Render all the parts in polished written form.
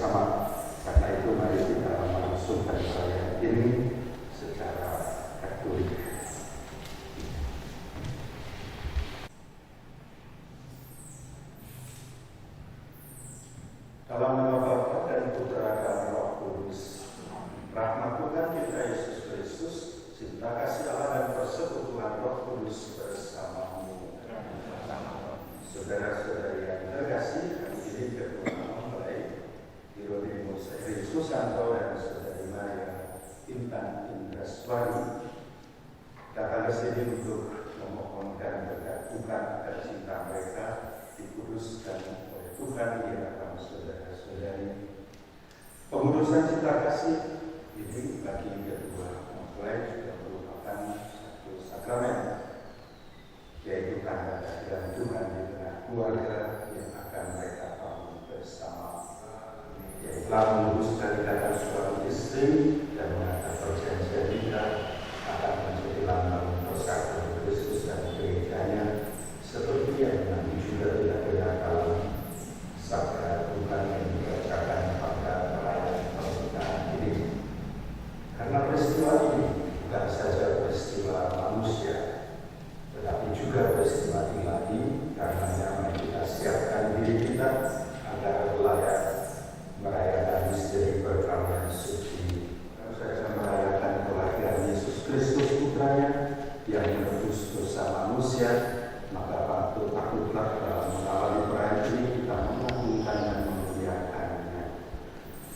bersama. Karena itu mari kita melangsungkan perayaan ini secara Katolik. Dalam nama Bapa dan Putra dan Roh Kudus. Rahmat Tuhan kita Yesus Kristus, cinta kasih Allah dan persekutuan Roh Kudus bersamamu. Saudara-saudari yang terkasih, kami ini ketua mempelai Hieronymus Susanto dan Saudari Maria Intan Indraswari datang ke sini untuk memohonkan berkat Tuhan dan cinta mereka dikuduskan oleh Tuhan di hadapan saudara-saudari. Pengudusan cinta kasih ini bagi kedua mempelai juga merupakan satu sakramen, yaitu tanda kehadiran Tuhan di tengah keluarga yang akan mereka bangun bersama. Yaitu menguduskan ikatan suami istri dan mengatur perjanjian nikah akan menjadi lambang persatuan Kristus dan gerejanya, seperti yang nanti juga tidak dalam sabda Tuhan yang dibacakan pada perayaan pernikahan ini. Karena peristiwa ini bukan saja peristiwa manusia, tetapi juga peristiwa ilahi, karenanya mari kita siapkan diri kita agar layak merayakan misteri perkawinan suci. Saya merayakan kelahiran Yesus Kristus Putranya yang menebus dosa manusia, maka patutlah dalam mengawali perayaan ini kita mengagungkan dan memuliakannya.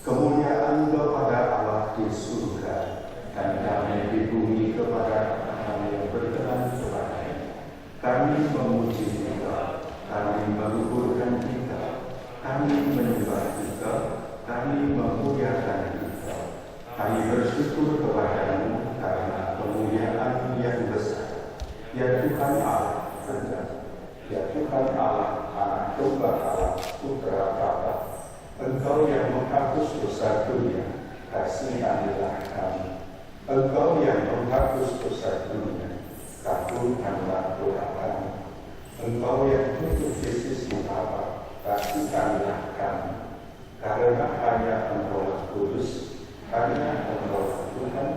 Kemuliaan kepada Allah di surga dan damai di bumi kepada orang yang berkenan kepadanya. Kami memuji Kita, kami meluhurkan Kita, kami menyembah Kita, kami memuliakan Kita. Kami bersyukur kepada-Mu karena kemuliaan yang besar. Ya Tuhan Allah, ya Tuhan Allah, Anak Domba Allah, Putra Bapa, Engkau yang menghapus dosa dunia, kasihanilah kami. Engkau yang menghapus dosa dunia, kabulkanlah doa kami. Engkau yang duduk di sisi Bapa, kasihanilah kami. Karena hanya Engkau kudus, hanya Engkau Tuhan,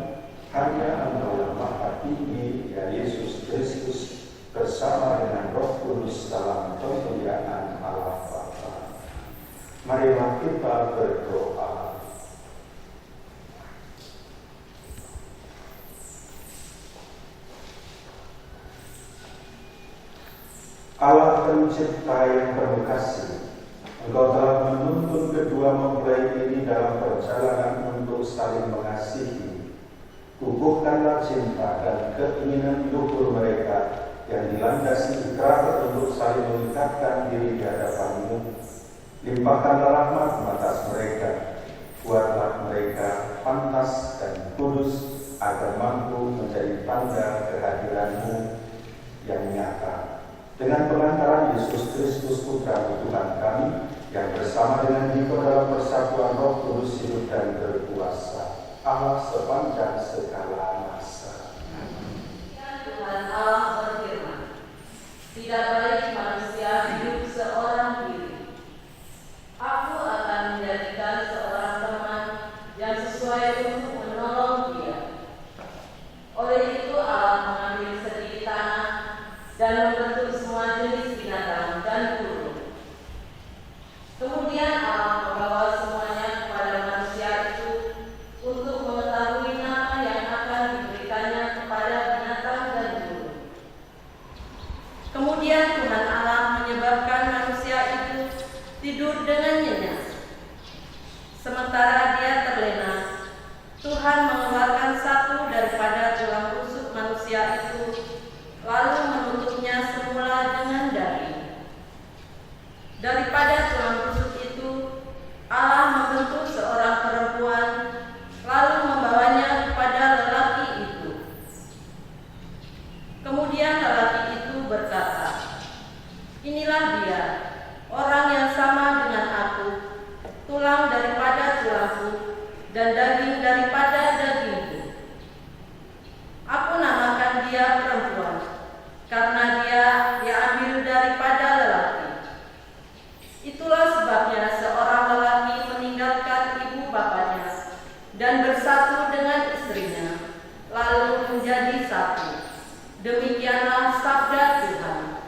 hanya Engkau Maha Tinggi, ya Yesus Kristus, bersama dengan Roh Kudus dalam kemuliaan Allah Bapa. Marilah kita berdoa. Allah Pencipta yang penuh kasih, Engkau telah menuntun kedua mempelai ini dalam perjalanan untuk saling mengasihi. Kukuhkanlah cinta dan keinginan luhur mereka yang dilandasi ikrar untuk saling mengikatkan diri di hadapan-Mu. Limpahkanlah rahmat atas mereka, buatlah mereka pantas dan kudus agar mampu menjadi tanda kehadiran-Mu yang nyata. Dengan pengantaran Yesus Kristus Putra Tuhan kami, yang bersama dengan Diko dalam persatuan Roh Kudus hidup dan berkuasa, Allah sepanjang segala masa. Tuhan Allah berfirman, tidak baik manusia hidup seorang diri. Aku akan menjadikan seorang teman yang sesuai untuk menolong dia. Oleh itu Allah mengambil sedikit tanah dan membentuk semua jenis binatang dan burung. Kemudian Allah membawa semuanya kepada manusia itu untuk mengetahui nama yang akan diberikannya kepada binatang dan burung. Kemudian Tuhan Allah menyebabkan manusia itu tidur dengan nyenyak. Sementara dia terlena, Tuhan mengeluarkan satu daripada tulang rusuk manusia itu, lalu menutupnya semula dengan daging. Daripada tulang rusuk itu, Allah membentuk seorang perempuan, lalu membawanya kepada lelaki itu. Kemudian lelaki itu berkata, inilah dia, orang yang sama dengan aku, tulang daripada tulangku dan daging daripada dagingku. Aku namakan dia perempuan, karena dia diambil daripada lelaki. Itulah sebabnya seorang lelaki meninggalkan dan bersatu dengan istrinya, lalu menjadi satu. Demikianlah sabda Tuhan.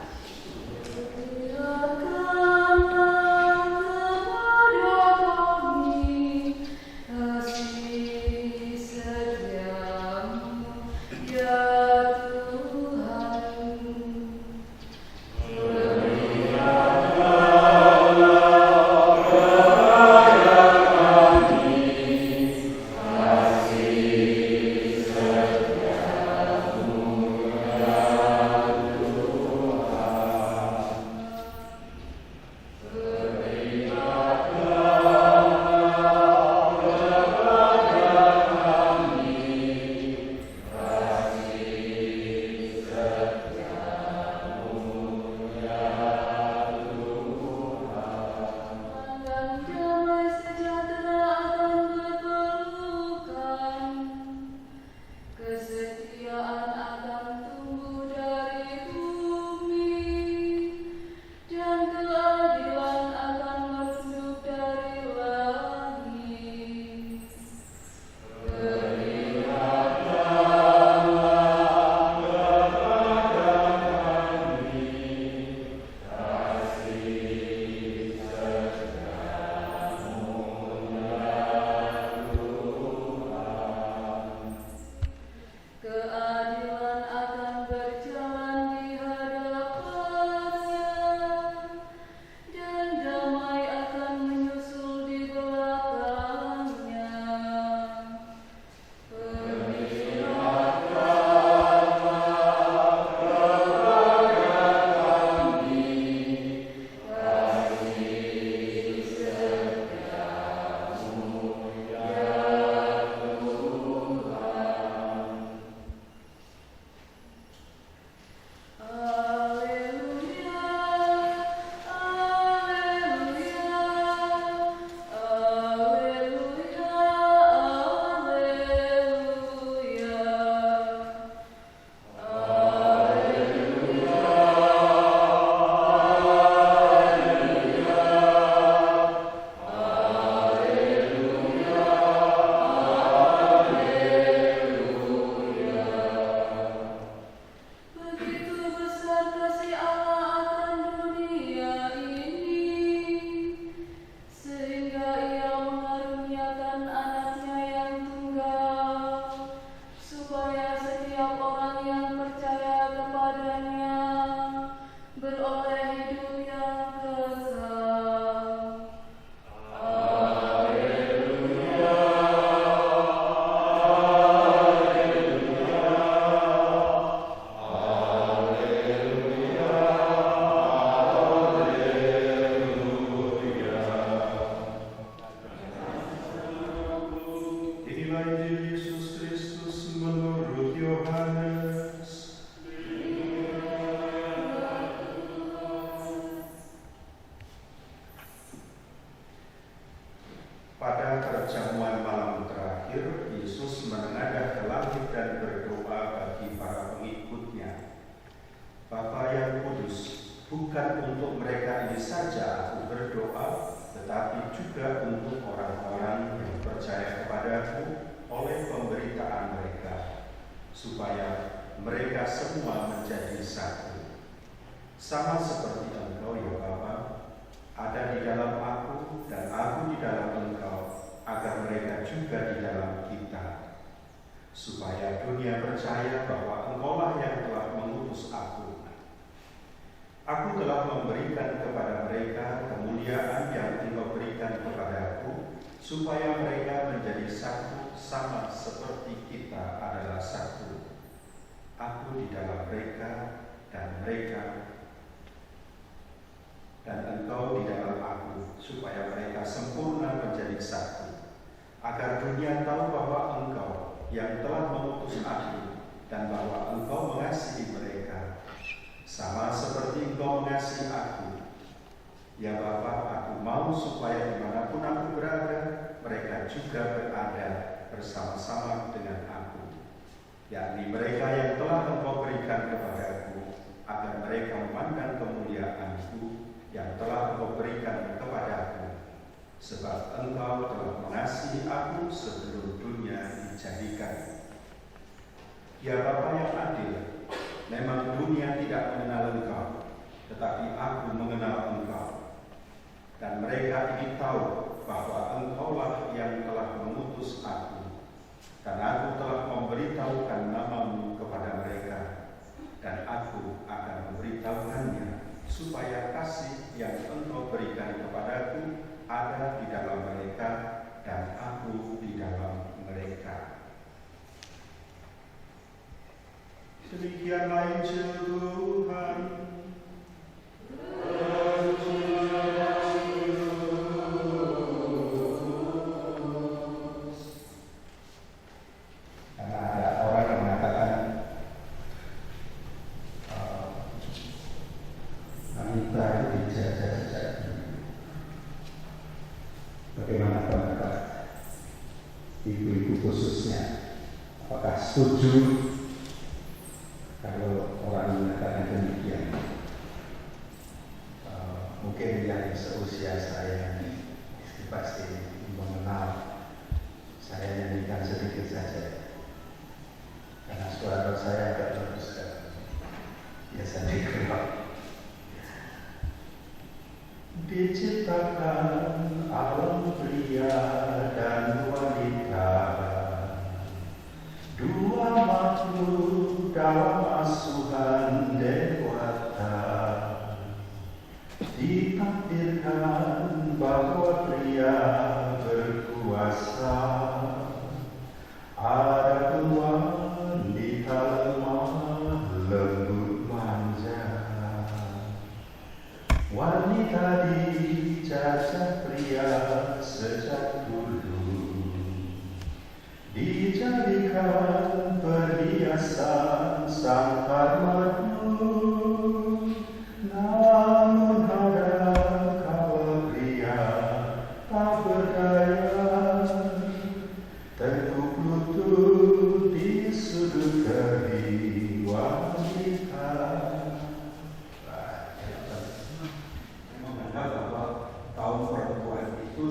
Sebab Engkau telah mengasihi aku sebelum dunia dunia dijadikan. Ya Bapa yang adil, memang dunia tidak mengenal Engkau, tetapi aku mengenal Engkau. Dan mereka ini tahu bahwa Engkaulah yang telah mengutus aku, dan aku telah memberitahukan namamu kepada mereka, dan aku akan memberitahukannya, supaya kasih yang Engkau berikan kepadaku ada di dalam mereka, dan aku di dalam mereka. Demikianlah Injil Tuhan. Karena ada orang yang mengatakan wanita itu dijajah sejak dini. Bagaimana pendapat ibu-ibu khususnya? Apakah setuju kalau orang mengatakan demikian? Mungkin yang seusia saya ini pasti mengenal. Saya nyanyikan sedikit saja, karena suara saya agak bagus kan. Biasanya dikenal. Diciptakan alam pria dan wanita, dua makhluk dalam asuhan dewata. Ditakdirkan bahwa pria berkuasa, ada wanita lemah lembut manja. Wanita dijajah pria sejak dulu, dijadikan perhiasan sangkar madu. Namun ada kala pria tak berdaya, teguk lutut di sudut kaki wanita. Menganggap bahwa kaum perempuan itu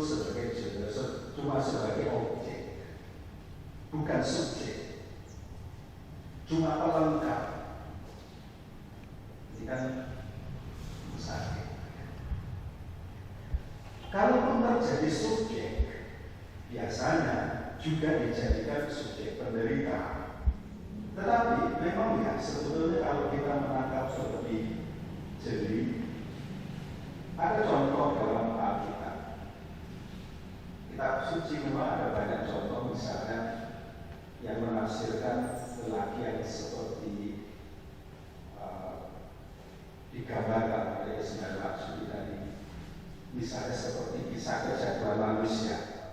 cuma sebagai objek, bukan subjek, cuma pelengkap. Ini kan sakit. Kalaupun terjadi subjek, biasanya juga dijadikan subjek penderita. Tetapi memang ya, sebetulnya kalau kita menangkap seperti jeli, ada contoh dalam Alkitab. Kitab suci memang ada banyak contoh, misalnya yang menafsirkan lelaki yang seperti digambarkan oleh Ismail Maksudi tadi, misalnya seperti kisah kejatuhan manusia,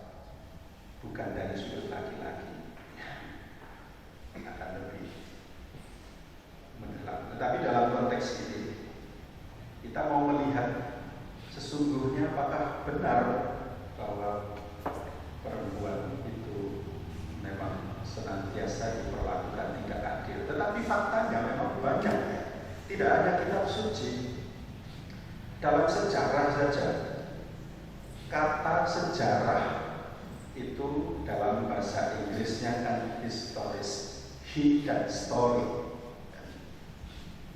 bukan dari sudut laki-laki, akan lebih mendalam. Tetapi dalam konteks ini kita mau melihat sesungguhnya apakah benar bahwa perempuan itu memang senantiasa diperlakukan tidak adil. Tetapi faktanya memang banyak. Tidak ada kitab suci. Dalam sejarah saja, kata sejarah itu dalam bahasa Inggrisnya kan historis, he dan story.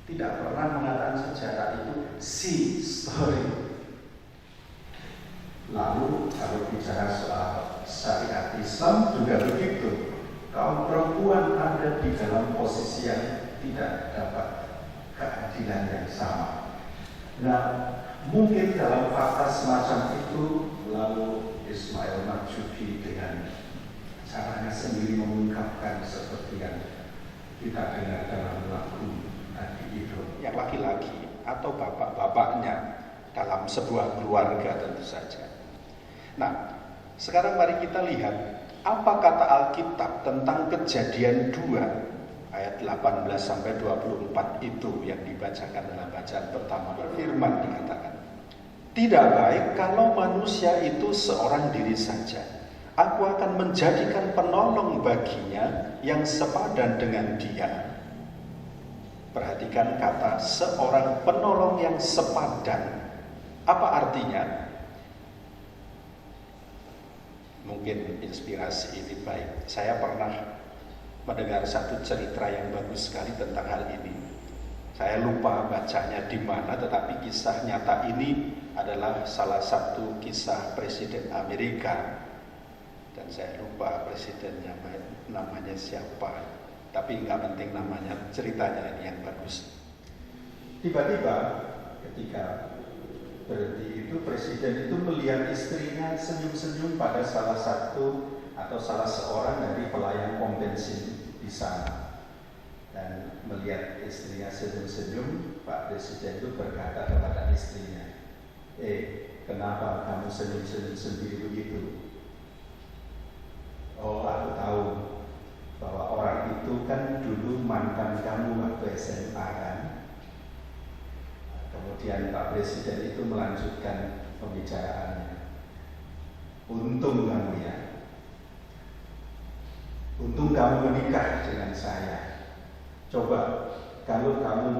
Tidak pernah mengatakan sejarah itu si story. Lalu kalau bicara soal syariat Islam juga begitu. Kaum perempuan ada di dalam posisi yang tidak dapat keadilan yang sama. Nah, mungkin dalam fakta semacam itu, lalu Ismail Maksudi dengan caranya sendiri mengungkapkan seperti yang kita dengar dalam lagu tadi itu, yang laki-laki atau bapak-bapaknya dalam sebuah keluarga tentu saja. Nah, sekarang mari kita lihat apa kata Alkitab tentang Kejadian 2 ayat 18-24 itu yang dibacakan dalam bacaan pertama. Firman dikatakan, tidak baik kalau manusia itu seorang diri saja. Aku akan menjadikan penolong baginya yang sepadan dengan dia. Perhatikan kata seorang penolong yang sepadan. Apa artinya? mungkin inspirasi ini baik. Saya pernah mendengar satu cerita yang bagus sekali tentang hal ini. Saya lupa bacanya di mana, tetapi kisah nyata ini adalah salah satu kisah Presiden Amerika. Dan saya lupa presidennya namanya siapa. Tapi nggak penting namanya, ceritanya ini yang bagus. Tiba-tiba ketika berhenti itu, presiden itu melihat istrinya senyum-senyum pada salah satu atau salah seorang dari pelayan pom bensin di sana. Dan melihat istrinya senyum-senyum, Pak Presiden itu berkata kepada istrinya, kenapa kamu senyum-senyum sendiri begitu? Oh, aku tahu bahwa orang itu kan dulu mantan kamu waktu SMA kan. Kemudian Pak Presiden itu melanjutkan pembicaraannya. Untung kamu ya. Untung kamu menikah dengan saya. Coba kalau kamu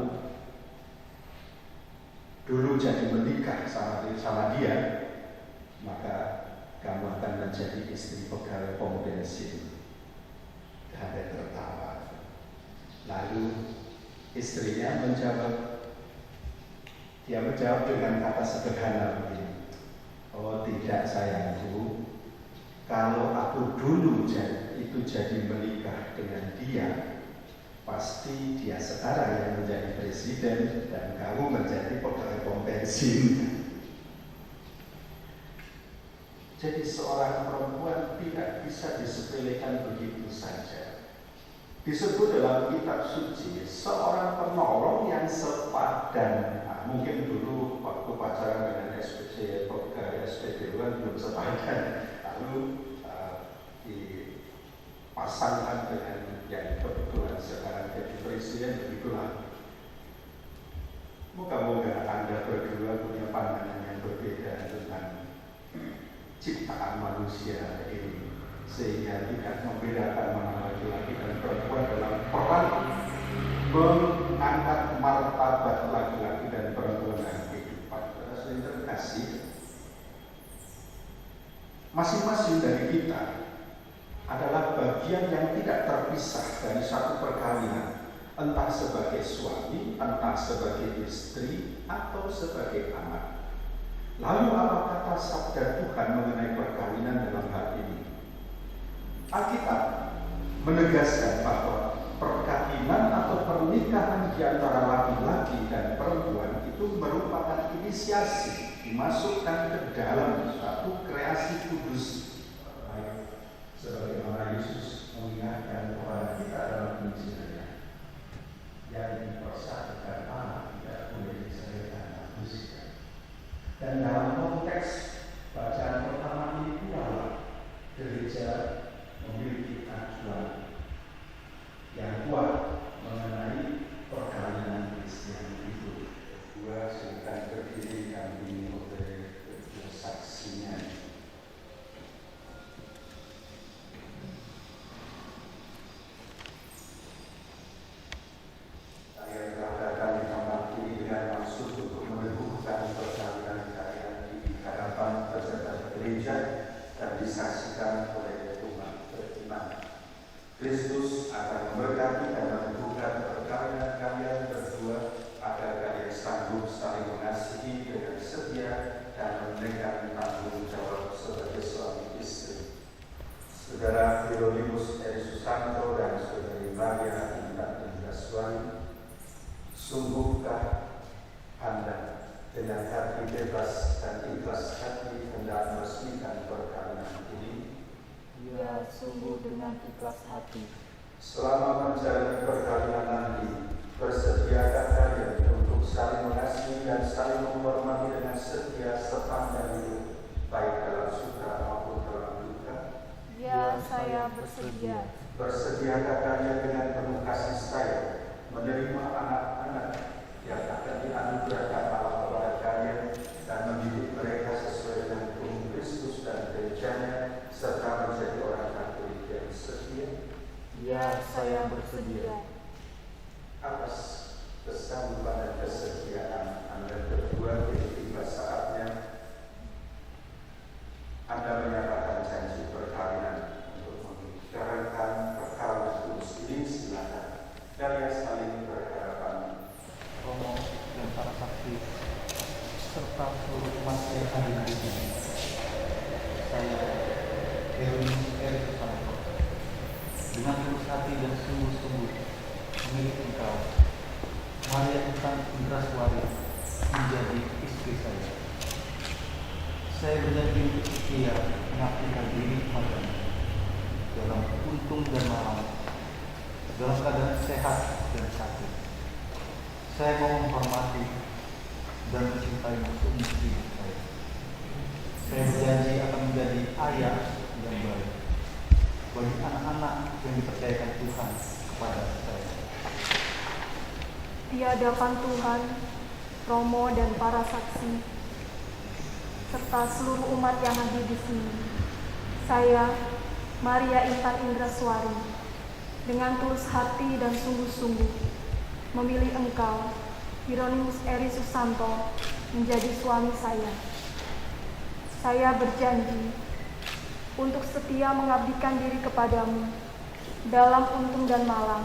dulu jadi menikah sama dia, maka kamu akan menjadi istri pegawai pom bensin. Dan dia tertawa. Lalu istrinya menjawab, dia menjawab dengan kata sederhana begini, oh tidak sayangku, kalau aku dulu jadi menikah dengan dia, pasti dia sekarang yang menjadi presiden dan kamu menjadi pegawai pom bensin. Jadi seorang perempuan tidak bisa disepelekan begitu saja. Disebut dalam kitab suci seorang penolong yang sepadan. Nah, mungkin dulu waktu pacaran dengan SPC, pegawai SPDU kan belum sepadan. Lalu dipasangkan dengan yang kebetulan sekarang jadi presiden, begitulah. Moga-moga Anda berdua punya pandangan yang berbeda tentang ciptaan manusia ini, sehingga tidak membedakan mana laki-laki dan perempuan dalam peran mengangkat martabat laki-laki dan perempuan dalam kehidupan. Saudara terkasih, masing-masing dari kita adalah bagian yang tidak terpisah dari satu perkawinan, entah sebagai suami, entah sebagai istri, atau sebagai anak. Lalu apa kata sabda Tuhan mengenai perkawinan dalam hal ini? Alkitab menegaskan bahwa perkawinan atau pernikahan di antara laki-laki dan perempuan itu merupakan inisiasi dimasukkan ke dalam suatu kreasi kudus. Sebagaimana Yesus mengingatkan kepada kita dalam Injilnya, yang dipersatukan anak tidak boleh diceraikan manusia. Dan dalam konteks bacaan pertama ini pula gereja memiliki acuan yang kuat mengenai perkawinan Kristen itu. Kedua, silakan berdiri, kami oleh saksinya. Saya berkata di tempat ini dengan maksud untuk meneguhkan perkawinan kalian di hadapan peserta gereja dan disaksikan oleh umat beriman. Kristus akan memberkati dan meneguhkan perkawinan kalian berdua agar kalian sanggup saling mengasihi dengan setia dan memegang tanggung jawab sebagai suami istri. Saudara Hieronymus Eri Susanto dan Saudari Maria Intan Indraswani, sungguhkah Anda dengan hati bebas dan ikhlas hati hendak meresmikan perkawinan ini? Ya, sungguh dengan ikhlas hati. Selama menjalani perkawinan nanti, bersediakah kalian untuk saling mengasihi dan saling menghormati dengan setia sepanjang hidup, baik dalam suka maupun dalam duka? Ya, saya bersedia. Bersediakah kalian dengan penuh kasih sayang menerima anak-anak yang akan dianugerahkan Allah kepada kalian dan mendidik mereka sesuai dengan hukum Kristus dan gerejanya, serta menjadi orang Katolik yang setia? Ya, saya bersedia. Atas kesanggupan dan kesetiaan Anda berdua, tiba saatnya Anda menyatakan janji Hieronymus Erik Susanto dengan tulus hati dan sungguh-sungguh memilih engkau, Maria Intan Indraswari, menjadi istri saya. Saya berjanji untuk setia mengabdikan diri kepadamu dalam untung dan malam, dalam keadaan sehat dan sakit. Saya mau menghormati dan mencintaimu seumur hidup saya. Saya berjanji akan menjadi ayah yang baik bagi anak-anak yang dipercayakan Tuhan kepada saya. Di hadapan Tuhan, Romo dan para saksi, serta seluruh umat yang hadir di sini, saya, Maria Intan Indraswari, dengan tulus hati dan sungguh-sungguh memilih engkau, Hieronymus Erik Susanto, menjadi suami saya. Saya berjanji untuk setia mengabdikan diri kepadamu dalam untung dan malang,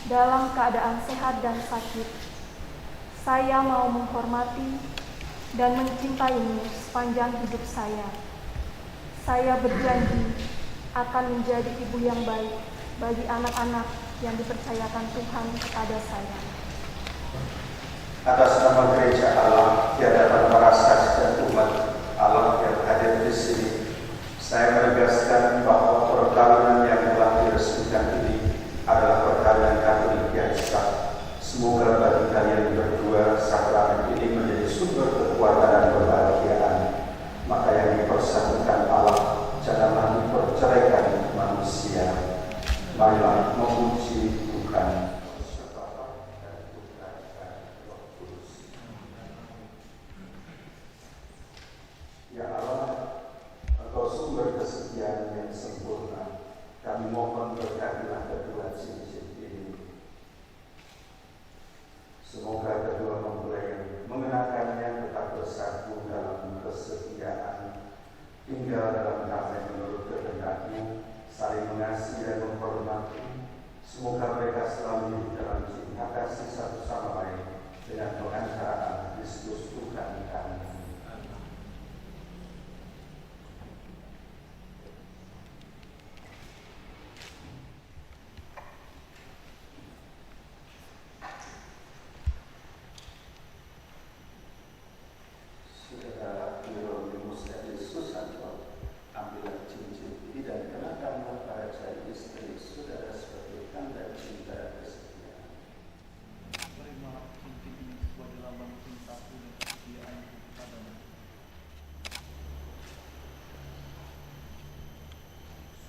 dalam keadaan sehat dan sakit. Saya mau menghormati dan mencintaimu sepanjang hidup saya. Saya berjanji akan menjadi ibu yang baik bagi anak-anak yang dipercayakan Tuhan kepada saya. Atas nama Gereja Allah di hadapan para saksi dan umat Allah yang hadir di sini, saya menegaskan bahwa perkawinan yang telah diresmikan ini adalah perkawinan Katolik yang sah. Semoga bagi kalian berdua sakramen ini menjadi sumber kekuatan dan kebahagiaan. Maka yang dipersatukan Allah janganlah diperceraikan manusia. Marilah memuji Tuhan. Ya Allah, Engkau sumber kesetiaan yang sempurna. Kami mohon berkatilah kedua cincin ini. Semoga kedua mempelai mengenakannya tetap bersatu dalam kesetiaan, tinggal dalam damai menurut kehendak-Mu, saling mengasihi dan menghormati. Semoga mereka selalu hidup dalam cinta kasih satu sama lain dengan pengantaraan Kristus Tuhan kami. Saudara Hieronymus Erik Susanto, ambillah cincin ini dan kenakanlah pada jari istri saudara sebagai tanda cinta kesetiaan. Terima cincin ini sebagai lambang cintaku dan kesetiaanku kepadamu.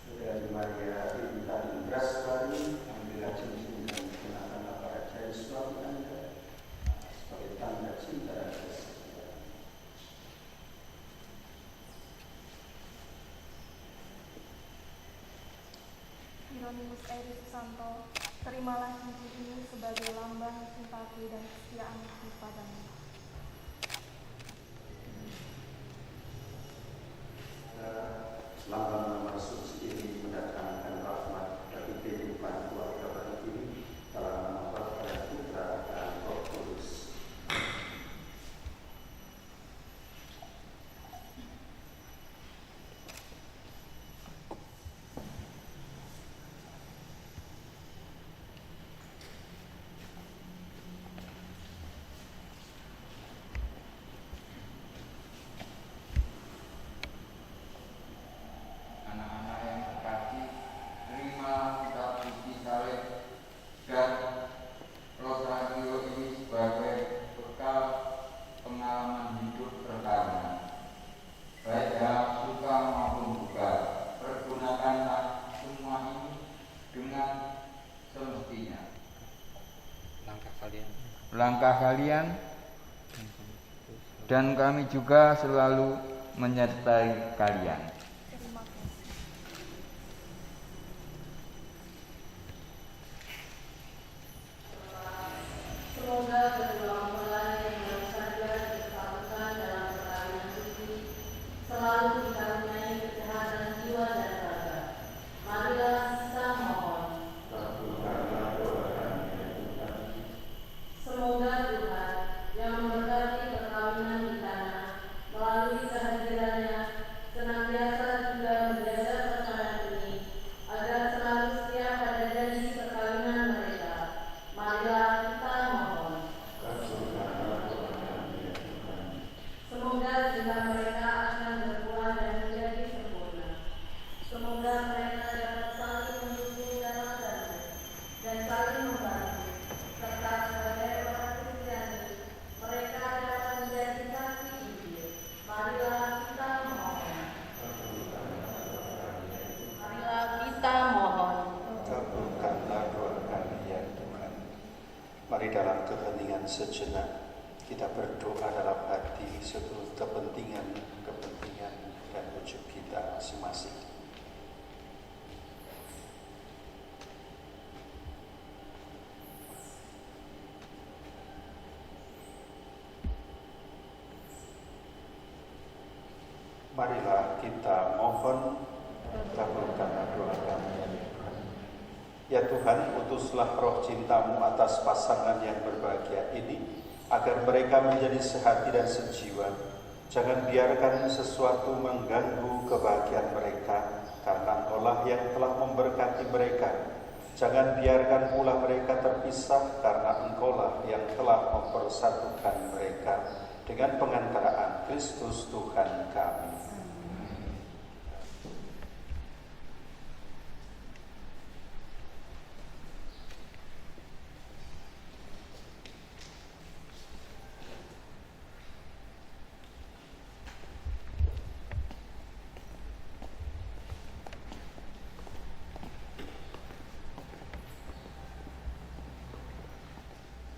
Saudari Maria Intan Indraswari, ambillah cincin dan kenakanlah pada jari suami Anda sebagai tanda cinta dan kesetiaan. Hieronymus Erik Susanto, terimalah cincin ini sebagai lambang cintaku dan kesetiaanku padamu. Lambang nama suci ini mendatangkan rahmat bagi kehidupan keluarga baru ini dalam nama Bapa dan Putra dan Roh Kudus. Anak-anak yang terkasih, terimalah kitab suci salib dan rosario ini sebagai bekal pengalaman hidup pertama, baik dalam suka maupun duka. Pergunakanlah semua ini dengan semestinya. Langkah kalian dan kami juga selalu menyertai kalian. Terima kasih. Semoga kedua mempelai yang baru saja disatukan dalam perkawinan suci selalu dikaruniai kesehatan jiwa dan raga. Marilah kita mohon. Semoga Tuhan yang memberkati perkawinan di tanah melalui kehadirannya senantiasa sehingga mereka dapat saling mendukung dan mengasihi dan saling membantu, serta sebagai orang Kristiani mereka dapat menjadi saksi Injil. Marilah kita mohon. Marilah kita mohon. Kabulkanlah doa kami ya Tuhan. Mari dalam keheningan sejenak kita berdoa dalam hati seluruh kepentingan dan wujud kita masing-masing. Marilah kita mohon, kabulkanlah doa kami ya Tuhan. Ya Tuhan, utuslah roh cinta-Mu atas pasangan yang berbahagia ini, agar mereka menjadi sehati dan sejiwa. Jangan biarkan sesuatu mengganggu kebahagiaan mereka, karena Engkaulah yang telah memberkati mereka. Jangan biarkan pula mereka terpisah, karena Engkaulah yang telah mempersatukan mereka dengan pengantaraan Kristus Tuhan kami.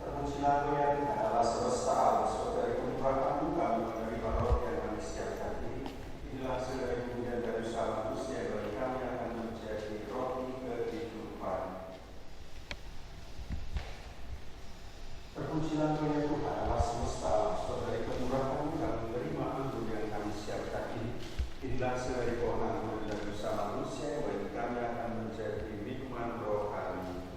Terpujilah Engkau ya Tuhan Allah semesta alam, dari kemurahan-Mu kami menerima roh yang manusiakan ini. Inilah saudara kemudian dari usaha manusia bagi kami akan menjadi roti kehidupan. Terpujilah Engkau ya Tuhan Allah semesta alam, dari kemurahan-Mu kami menerima anggur yang kami siapkan ini. Inilah saudara kemudian dari usaha manusia bagi kami akan menjadi minuman rohani.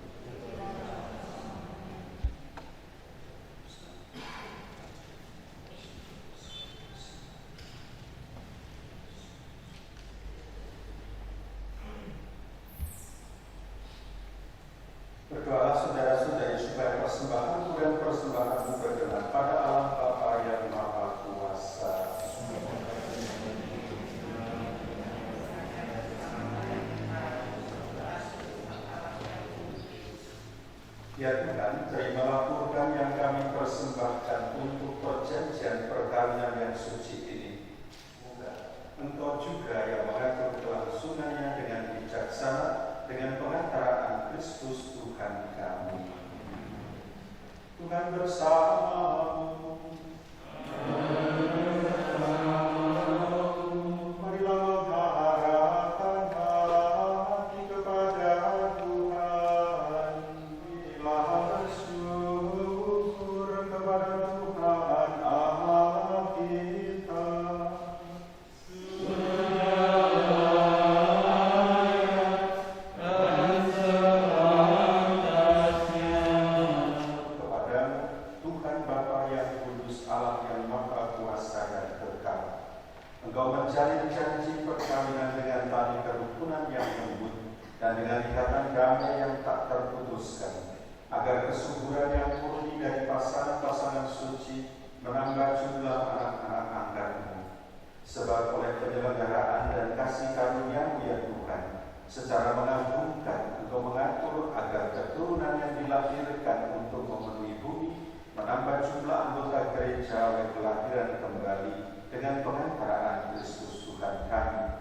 Berdoalah saudara-saudari supaya persembahan dan persembahan-Mu berkenan pada Allah Bapa yang Maha Kuasa. Ya Tuhan, terimalah kurban yang kami persembahkan untuk perjanjian perkawinan yang suci ini. Semoga Engkau juga yang mengatur kelangsungannya dengan bijaksana, dengan pengantaraan Kristus Tuhan kami. Tuhan bersama-Mu. Marilah mengharapkan hati kepada Tuhan. Marilah bersyukur kepada Tuhan Allah kita. Engkau menjalin janji perkawinan dengan tali kerukunan yang lembut dan dengan ikatan damai yang tak terputuskan, agar kesuburan yang murni dari pasangan-pasangan suci menambah jumlah anak-anak angkat-Mu. Sebab oleh penyelenggaraan dan kasih karunia-Mu ya Tuhan, secara mengagumkan Engkau mengatur agar keturunan yang dilahirkan untuk memenuhi bumi menambah jumlah anggota gereja oleh kelahiran kembali dengan pengantaraan Kristus Tuhan kami.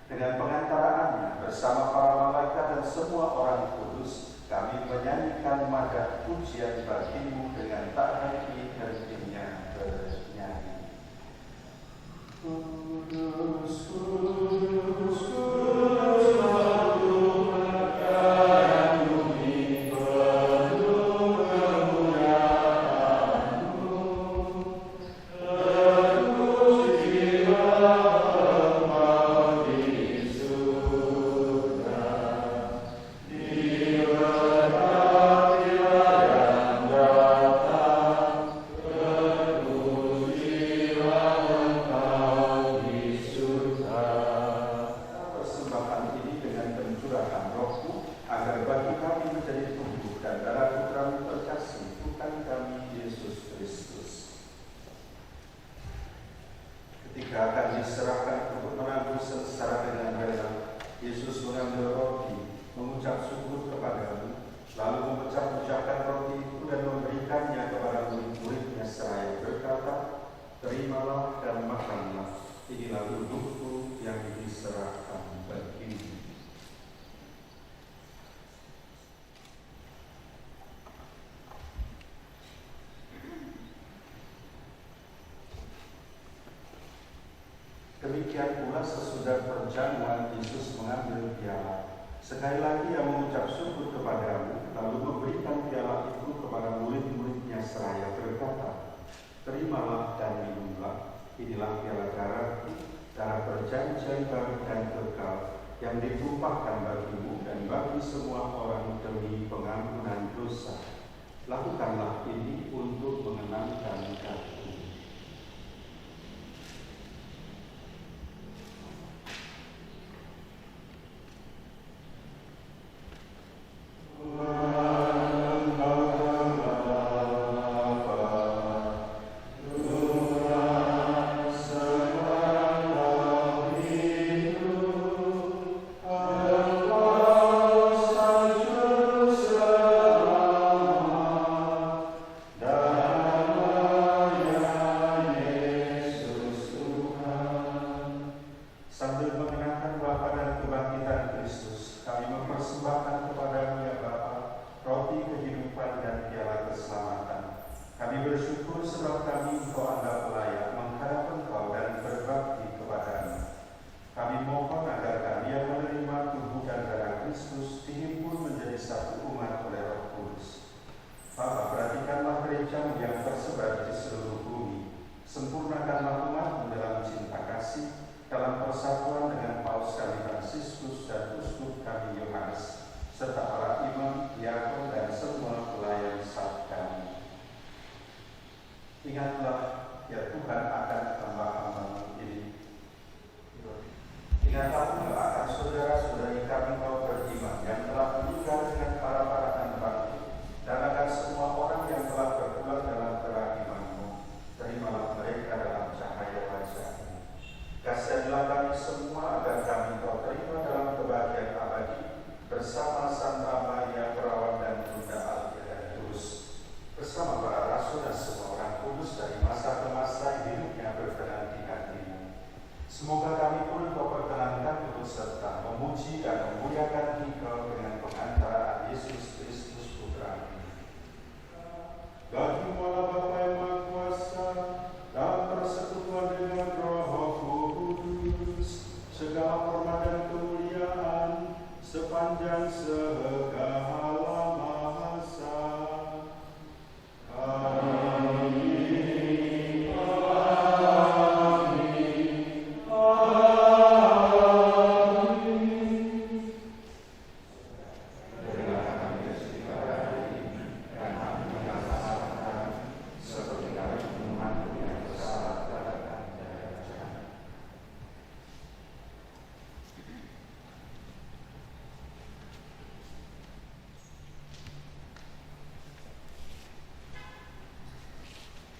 Dengan pengantaraan bersama para malaikat dan semua orang kudus, kami menyanyikan madah pujian bagi-Mu dengan tak henti hentinya bernyanyi. Kudus, kudus, kudus, Sekali lagi ia mengucap syukur kepadamu, lalu memberikan piala itu kepada murid-muridnya seraya berkata, terimalah dan minumlah, inilah piala darahku, darah perjanjian baru dan kekal, yang ditumpahkan bagimu dan bagi semua orang demi pengampunan dosa. Lakukanlah ini untuk mengenangkan aku.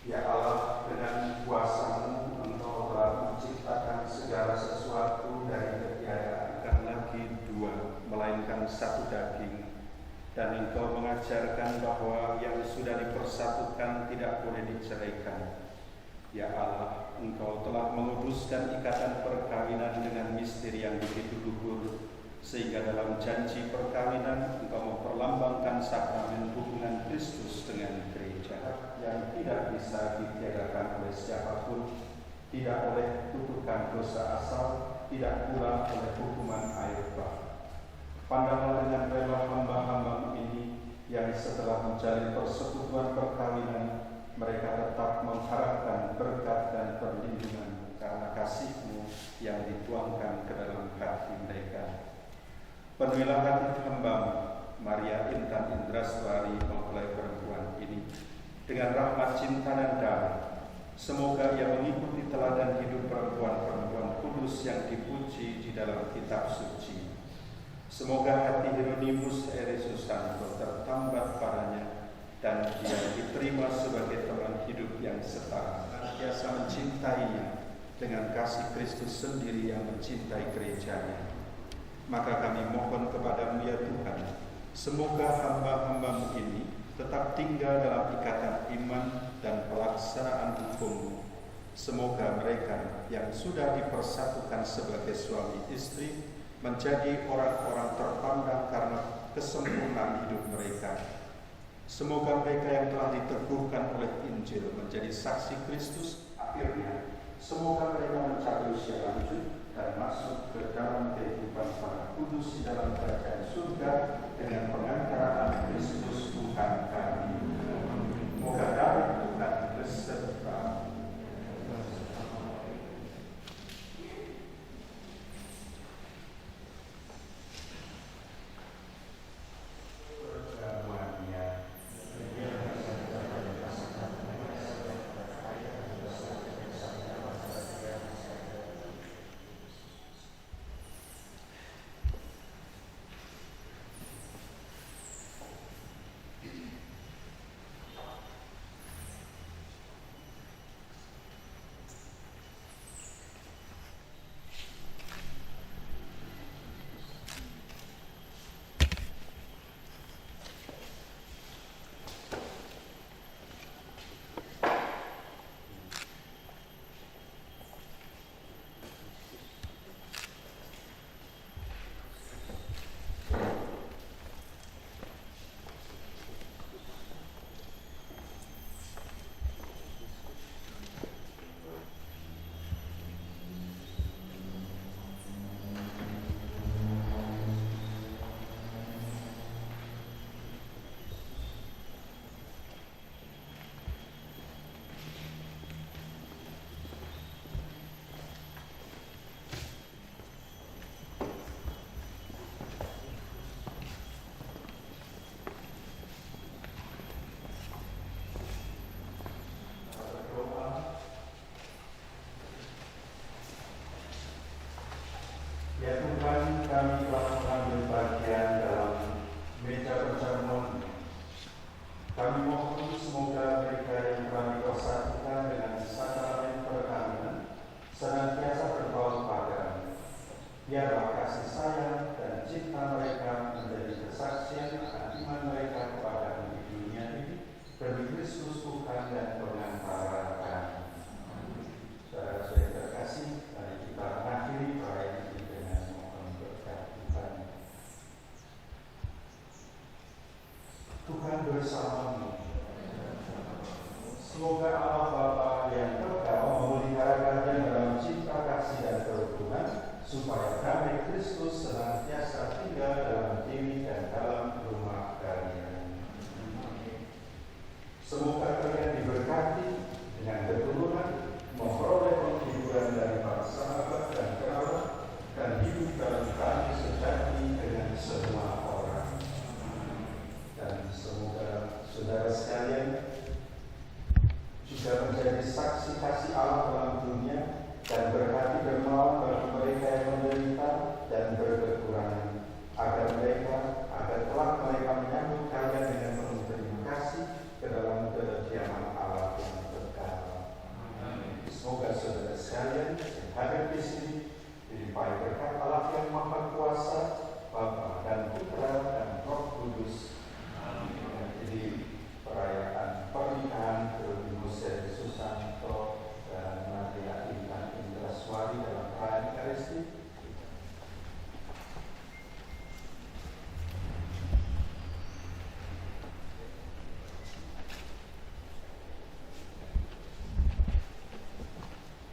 Ya Allah, dengan kuasa-Mu Engkau telah menciptakan segala sesuatu dari ketiadaan, bukan lagi dua, melainkan satu daging. Dan Engkau mengajarkan bahwa yang sudah dipersatukan tidak boleh diceraikan. Ya Allah, Engkau telah menguduskan ikatan perkawinan dengan misteri yang begitu luhur, sehingga dalam janji perkawinan Engkau memperlambangkan sakramen hubungan Kristus dengan gereja yang tidak bisa ditiadakan oleh siapapun, tidak oleh kutukan dosa asal, tidak pula oleh hukuman air bah. Pandanglah dengan rela hamba-hamba ini yang setelah menjalin persekutuan perkawinan, mereka tetap mengharapkan berkat dan perlindungan karena kasih-Mu yang dituangkan ke dalam hati mereka. Penuhilah hati hamba-Mu, Maria Intan Indraswari mempelai perempuan ini, dengan rahmat cinta dan damai. Semoga ia mengikuti teladan hidup perempuan-perempuan kudus yang dipuji di dalam kitab suci. Semoga hati Hieronymus Susanto tertambat padanya, dan dia diterima sebagai teman hidup yang setara, biasa mencintainya dengan kasih Kristus sendiri yang mencintai gerejanya. Maka kami mohon kepadamu ya Tuhan, semoga hamba-hamba-Mu ini tetap tinggal dalam ikatan iman dan pelaksanaan hukum. Semoga mereka yang sudah dipersatukan sebagai suami istri menjadi orang-orang terpandang karena kesempurnaan hidup mereka. Semoga mereka yang telah diteguhkan oleh Injil menjadi saksi Kristus akhirnya. Semoga mereka mencapai usia lanjut dan masuk ke dalam kehidupan para kudus di dalam kerajaan juga dengan pengantaran Kristus Tuhan kami. Moga damai Tuhan beserta. Ya Tuhan, kami telah mengambil bagian dalam meja perjamuan. Kami mohon semoga mereka yang telah dipersatukan dengan sakramen perkawinan senantiasa berbaur padamu. Biarlah kasih sayang dan cinta mereka menjadi kesaksian akan iman mereka kepadamu di dunia ini demi Kristus Tuhan dan pengantara kami. Saudara-saudara terkasih, mari kita mengakhiri perayaan ini dengan mohon berkat Tuhan. Tuhan bersamamu. Semoga Allah Bapa yang berkah memelihara kalian dalam cinta kasih dan kerukunan, supaya damai Kristus senantiasa tinggal dalam diri dan dalam rumah kalian. Semoga kalian diberkati dengan keturunan, memperoleh penghiburan dari para sahabat dan kerabat, dan hidup dalam damai sejati dengan semua orang. Dan semoga saudara sekalian juga menjadi saksi kasih Allah dalam dunia dan berhati dermawan bagi mereka yang menderita dan berkekurangan, agar kelak mereka menyambut kalian dengan penuh terima kasih ke dalam kediaman Allah yang kekal. Semoga saudara sekalian yang hadir di sini dilimpahi berkat Allah yang Maha Kuasa, Bapa dan Putra dan Roh Kudus. Jadi perayaan pernikahan Trophimus Susanto dan Maria Intan Indraswari dalam perayaan Ekaristi.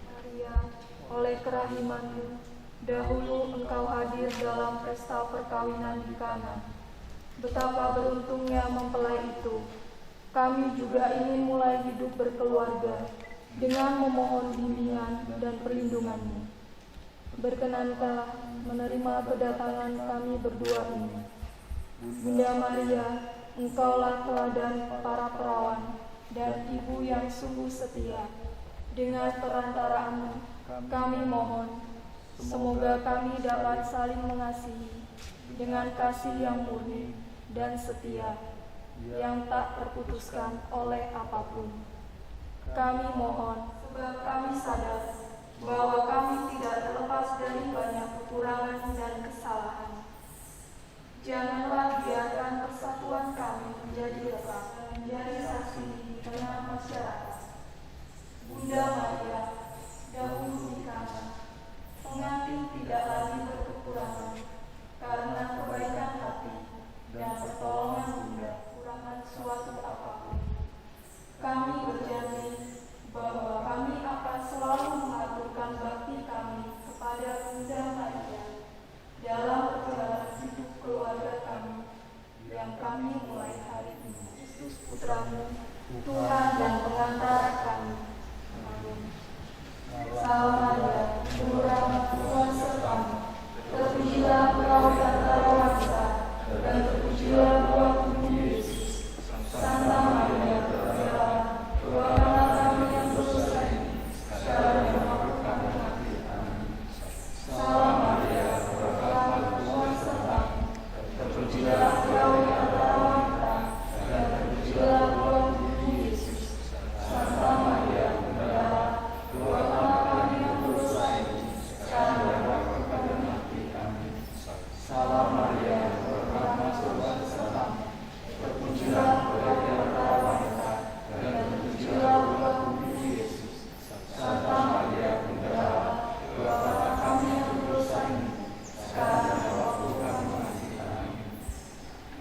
Maria, oleh kerahimanmu, dahulu engkau hadir dalam pesta perkawinan di Kana. Betapa beruntungnya mempelai itu. Kami juga ingin mulai hidup berkeluarga dengan memohon bimbingan dan perlindunganmu. Berkenankah menerima kedatangan kami berdua ini. Bunda Maria, engkaulah teladan para perawan dan ibu yang sungguh setia. Dengan perantaraanmu, kami mohon, semoga kami dapat saling mengasihi dengan kasih yang murni dan setia, yang tak terputuskan oleh apapun. Kami mohon, sebab kami sadar bahwa kami tidak terlepas dari banyak kekurangan dan kesalahan. Janganlah biarkan persatuan kami menjadi retak dan menjadi saksi di tengah masyarakat. Bunda Maria, dahulu di Kana, pengantin tidak lagi berkekurangan karena kebaikan hati dan pertolongan Bunda kurangan suatu apapun. Kami berjanji bahwa kami akan selalu mengaturkan bakti kami kepada Bunda Maria dalam Salam Maria, bernama Tuhan bersama. Terpujilah Engkau di antara wanita, dan terpujilah buah tubuh Yesus. Santa Maria, Bunda Allah, doakanlah kami yang berdosa ini, sekarang dan waktu kami mati. Amin.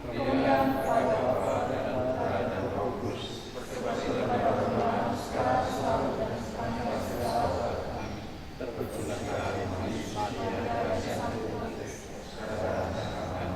Kemuliaan kepada Bapa dan Putra dan Roh Kudus, seperti pada permulaan, sekarang, selalu, dan sepanjang masa. Amin. Terpujilah Maria, dan Sang Putri, sekarang dan aman.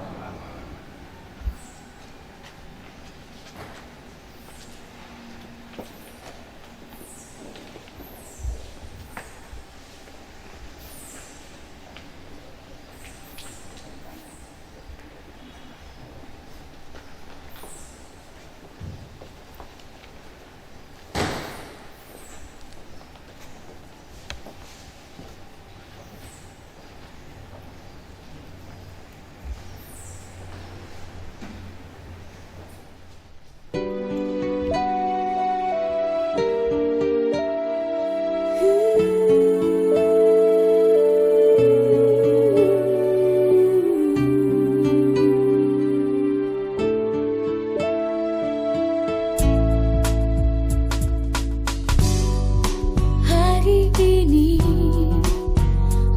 Hari ini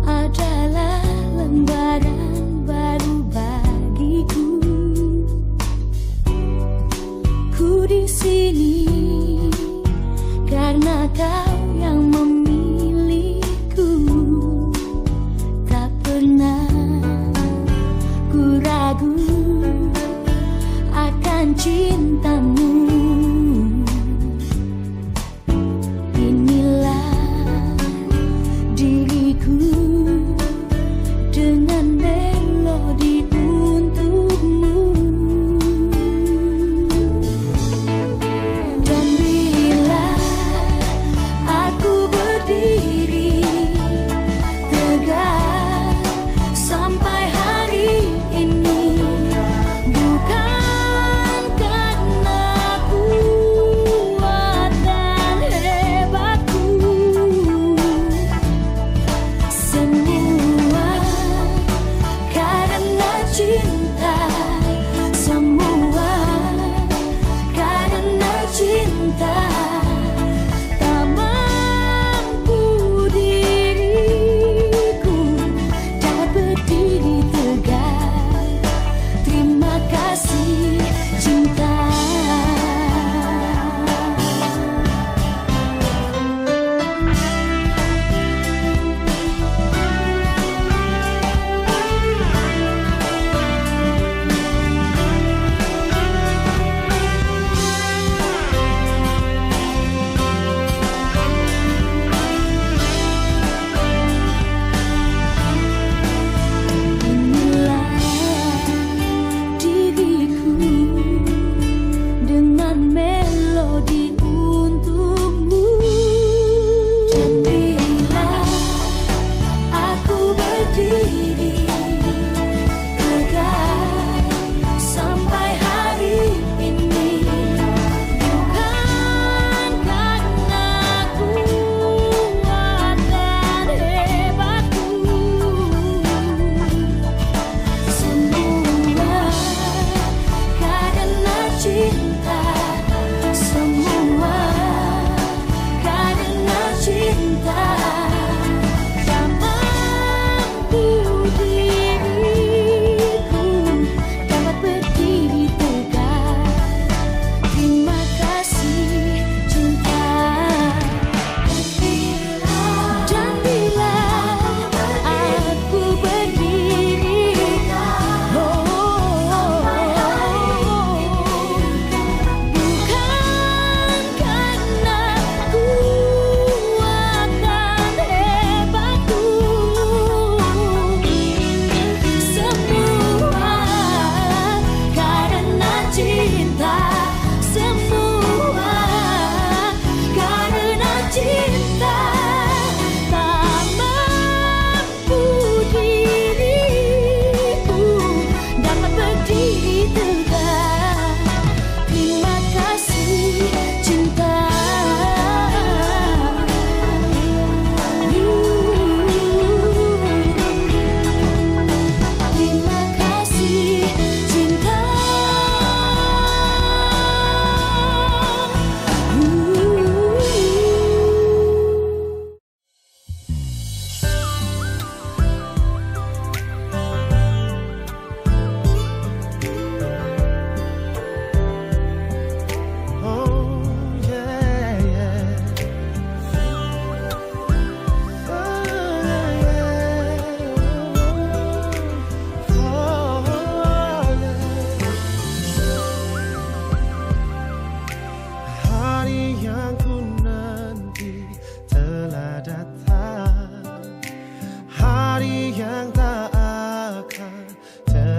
adalah lembaran baru bagiku. Ku di sini karena Kau yang memilihku. Tak pernah ku ragu akan cintamu. Dengan melodi untukmu. Dan bila aku berdiri tegak sampai hari ini, bukan karena kuat dan hebatku. Semua karena cinta, semua karena cinta. Tak mampu diriku dapat berdiri tegak. Terima kasih cinta.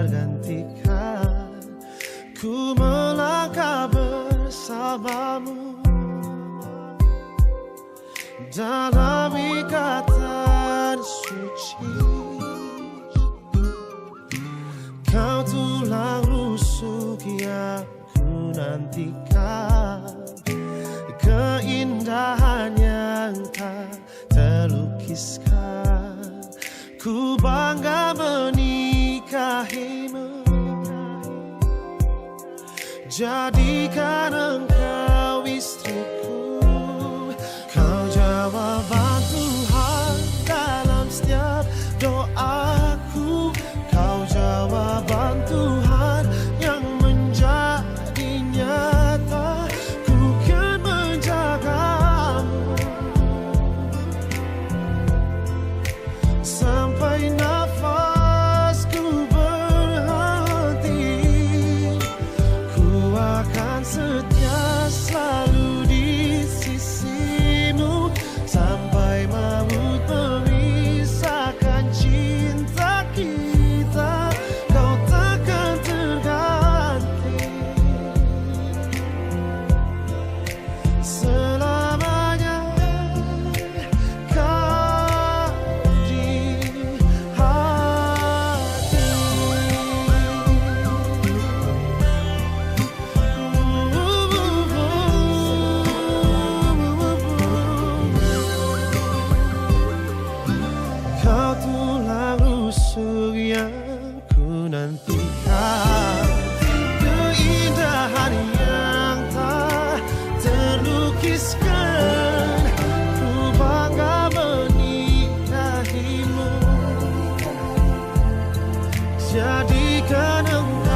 tergantikan. Ku melangkah bersamamu dalam ikatan suci. Kau tulang rusuk yang ku nantikan, keindahan yang tak terlukiskan. Ku bangga menikahimu, jadikan engkau istriku. Kau jawaban Tuhan dalam setiap doaku. Kau jawaban Tuhan yang menjadi nyata. Ku kan menjagamu sampai nafasku berhenti. Ku akan setia selalu di sisimu sampai maut memisahkan cinta kita. Kau takkan terganti selamanya. Kau di hati. Kau tulang rusuk yang ku nantikan, keindahan yang tak terlukiskan. Ku bangga menikahimu, jadikan engkau